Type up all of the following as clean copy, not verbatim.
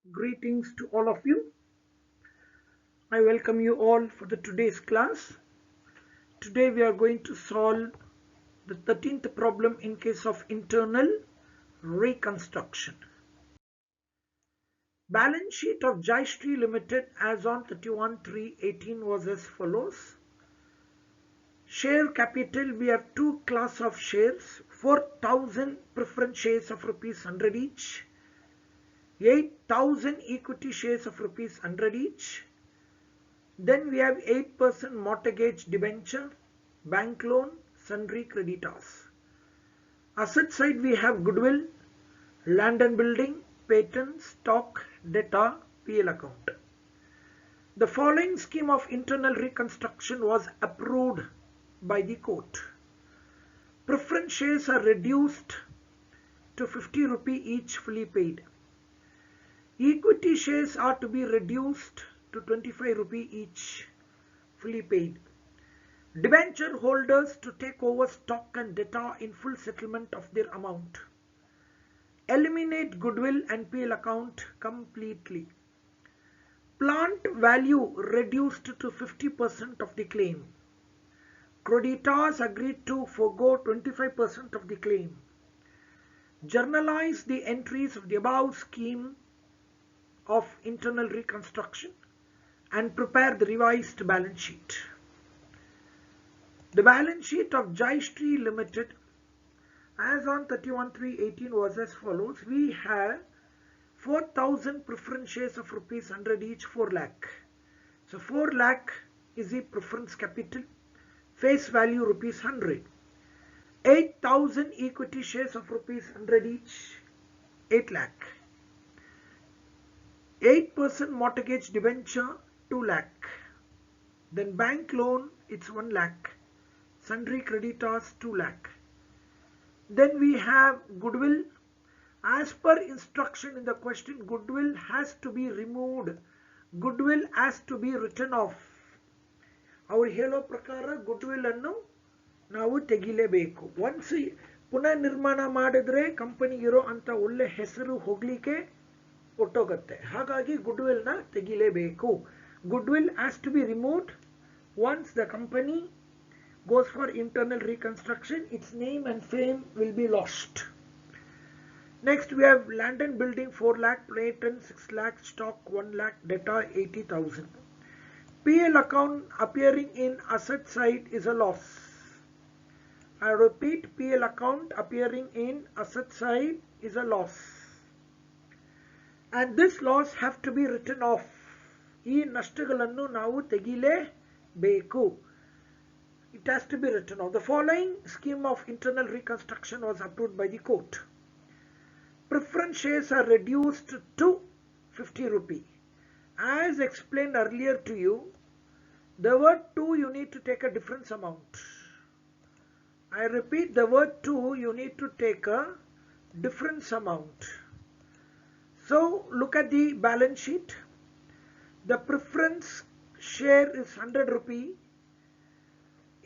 Greetings to all of you. I welcome you all for the today's class. Today we are going to solve the 13th problem in case of internal reconstruction. Balance sheet of Jayashree Limited as on 31/3/18 was as follows. Share capital, we have two class of shares, 4,000 preference shares of rupees 100 each, 8,000 equity shares of rupees 100 each. Then we have 8% mortgage debenture, bank loan, sundry creditors. Asset side we have goodwill, land and building, patent, stock, debtor, PL account. The following scheme of internal reconstruction was approved by the court. Preference shares are reduced to 50 rupee each fully paid. Equity shares are to be reduced to 25 rupee each fully paid. Debenture holders to take over stock and debtor in full settlement of their amount. Eliminate goodwill and PL account completely. Plant value reduced to 50% of the claim. Creditors agreed to forego 25% of the claim. Journalize the entries of the above scheme of internal reconstruction and prepare the revised balance sheet. The balance sheet of Jayashree Limited as on 31/3/18 was as follows. We have 4,000 preference shares of rupees 100 each, 4 lakh. So 4 lakh is the preference capital, face value rupees 100. 8,000 equity shares of rupees 100 each, 8 lakh. 8% mortgage debenture, 2 lakh. Then bank loan, it's 1 lakh. Sundry creditors, 2 lakh. Then we have goodwill. As per instruction in the question, goodwill has to be removed. Goodwill has to be written off. Our ಹೇಳೋ ಪ್ರಕಾರ goodwill ಅನ್ನು ನಾವು ತೆಗಿಲೇಬೇಕು. Once ಪುನಃ ನಿರ್ಮಾಣ ಮಾಡಿದ್ರೆ ಕಂಪನಿಗಿರೋ ಅಂತ ಒಳ್ಳೆ ಹೆಸರು ಹೋಗ್ಲಿಕ್ಕೆ ಒಟ್ಟೋಗುತ್ತೆ. ಹಾಗಾಗಿ goodwill ನ ತೆಗಿಲೇಬೇಕು. Goodwill has to be removed once the company goes for internal reconstruction. Its name and fame will be lost. Next we have land and building 4 lakh, patent 6 lakh, stock 1 lakh, debtor 80,000. PL account appearing in asset side is a loss. I repeat, PL account appearing in asset side is a loss. And this loss have to be written off. ಈ ನಷ್ಟಗಳನ್ನು ನಾವು ತೆಗಿಲೇಬೇಕು. It has to be written off. The following scheme of internal reconstruction was approved by the court. Preference shares are reduced to 50 rupee. As explained earlier to you, the word to you need to take a difference amount. I repeat, the word to you need to take a difference amount. So look at the balance sheet. The preference share is 100 rupee.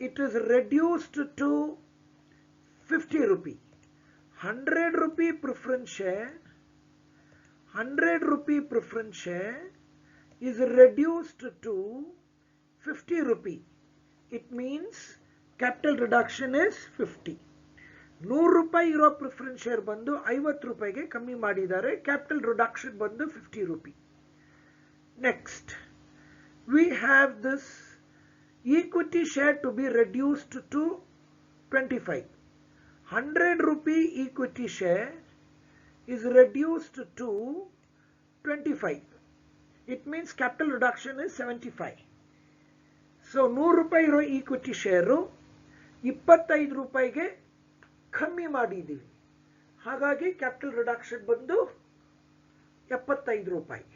It is reduced to 50 rupee. 100 rupee preference share, 100 rupee preference share is reduced to 50 rupee. It means capital reduction is 50. 100 ರೂಪಾಯಿ ಇರೋ preference share ಬಂದು 50 ರೂಪಾಯಿಗೆ ಕಮ್ಮಿ ಮಾಡಿದ್ದಾರೆ. Capital reduction ಬಂದು 50 ರೂಪಾಯಿ. Next we have this equity share to be reduced to 25. 100 rupee equity share is reduced to 25. It means capital reduction is 75. So 100 ರೂಪಾಯಿ ಇರೋ equity share 25 ರೂಪಾಯಿಗೆ ಕಮ್ಮಿ ಮಾಡಿದ್ದೀವಿ. ಹಾಗಾಗಿ ಕ್ಯಾಪಿಟಲ್ ರಿಡಕ್ಷನ್ ಬಂದು 75 ರೂಪಾಯಿ.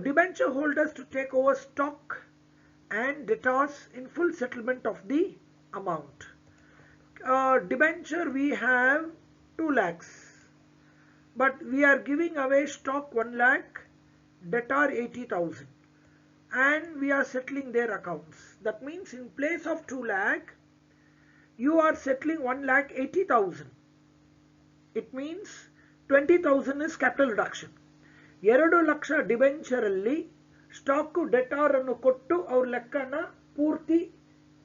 Debenture holders to take over stock and debtors in full settlement of the amount. Debenture we have 2 lakhs, but we are giving away stock 1 lakh, debtor 80,000, and we are settling their accounts. That means in place of 2 lakh, you are settling 1 lakh 80,000. It means 20,000 is capital reduction. 2 lakh debenture ಅಲ್ಲಿ stock debtor ಅನ್ನು ಕೊಟ್ಟು ಅವ್ರ ಲೆಕ್ಕನ ಪೂರ್ತಿ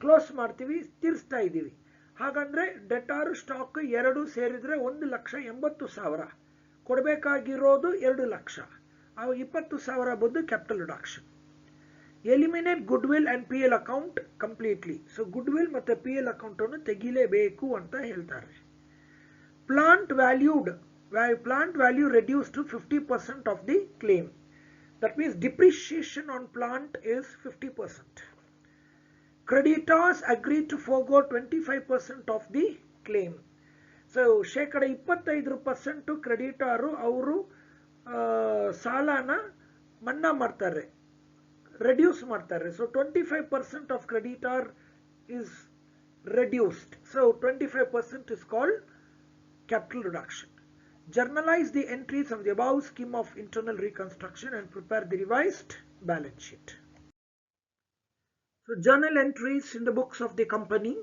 close ಮಾಡ್ತೀವಿ, ತೀರಿಸ್ತಾ ಇದ್ದೀವಿ. ಹಾಗಂದ್ರೆ debtor stock 2 ಸೇರಿದ್ರೆ 1,80,000, ಕೊಡಬೇಕಾಗಿರೋದು 2 ಲಕ್ಷ, ಆ 20,000 ಬಂದು capital reduction. Eliminate good will and P L account completely. So good will ಮತ್ತೆ ಪಿ ಎಲ್ ಅಕೌಂಟ್ ಅನ್ನು ತೆಗಿಲೇಬೇಕು ಅಂತ ಹೇಳ್ತಾರೆ. Plant value reduced to 50% of the claim. That means depreciation on plant is 50%. Creditors agreed to forego 25% of the claim. So ಶೇಕಡ 25% ಕ್ರೆಡಿಟರು ಅವರು ಸಾಲನ ಮನ್ನಾ ಮಾಡ್ತಾರೆ, reduce ಮಾಡ್ತಾರೆ. So 25% of creditor is reduced. So 25% is called capital reduction. Journalize the entries of the above scheme of internal reconstruction and prepare the revised balance sheet. So journal entries in the books of the company.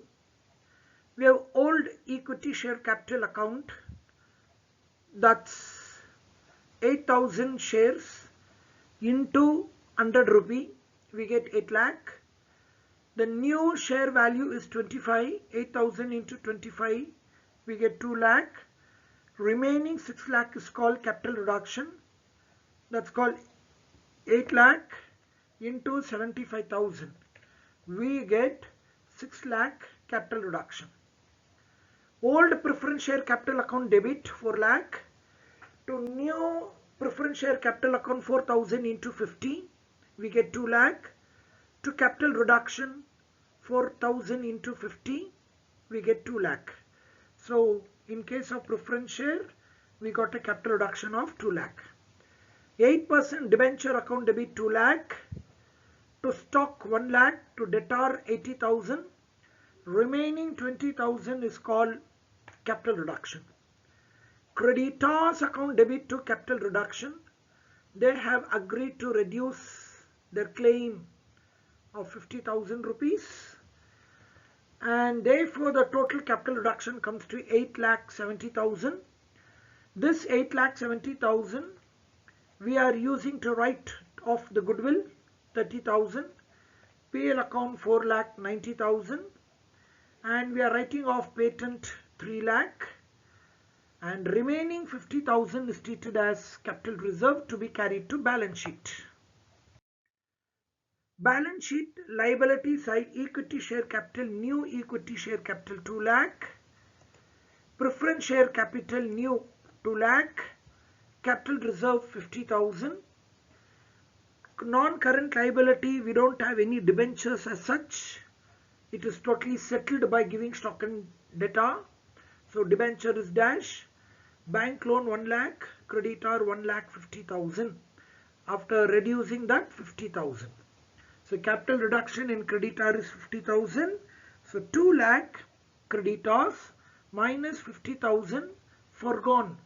We have old equity share capital account, that's 8,000 shares into 100 rupee, we get 8 lakh. The new share value is 25, 8,000 into 25, we get 2 lakh. Remaining 6 lakh is called capital reduction, that's called 8 lakh into 75,000, we get 6 lakh capital reduction. Old preference share capital account debit 4 lakh to new preference share capital account 4,000 into 50, we get 2 lakh. To capital reduction 4,000 into 50, we get 2 lakh. So in case of preference share, we got a capital reduction of 2 lakh. 8% debenture account debit 2 lakh. To stock 1 lakh. To debtor 80,000. Remaining 20,000 is called capital reduction. Creditors account debit to capital reduction. They have agreed to reduce their claim of 50,000 rupees. And therefore the total capital reduction comes to 8,70,000. This 8,70,000 we are using to write off the goodwill 30,000, PL account 4,90,000, and we are writing off patent 3 lakh, and remaining 50,000 is treated as capital reserve to be carried to balance sheet. Balance sheet liability side, equity share capital, new equity share capital 2 lakh, preference share capital new 2 lakh, capital reserve 50,000. Non-current liability, we don't have any debentures as such, it is totally settled by giving stock and debtor, so debenture is dash. Bank loan 1 lakh, creditor 1,50,000, after reducing that 50,000. So capital reduction in creditor is 50,000. So 2 lakh creditors minus 50,000 foregone.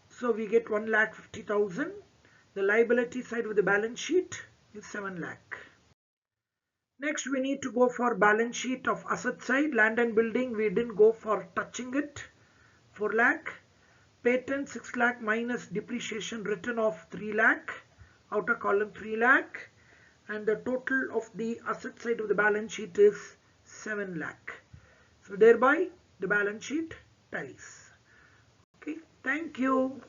So we get 1,50,000. The liability side of the balance sheet is 7 lakh. Next we need to go for balance sheet of asset side. Land and building, we didn't go for touching it, 4 lakh. Patent 6 lakh minus depreciation written off 3 lakh, outer column 3 lakh. And the total of the asset side of the balance sheet is 7 lakh. So thereby the balance sheet tallies. Okay, thank you.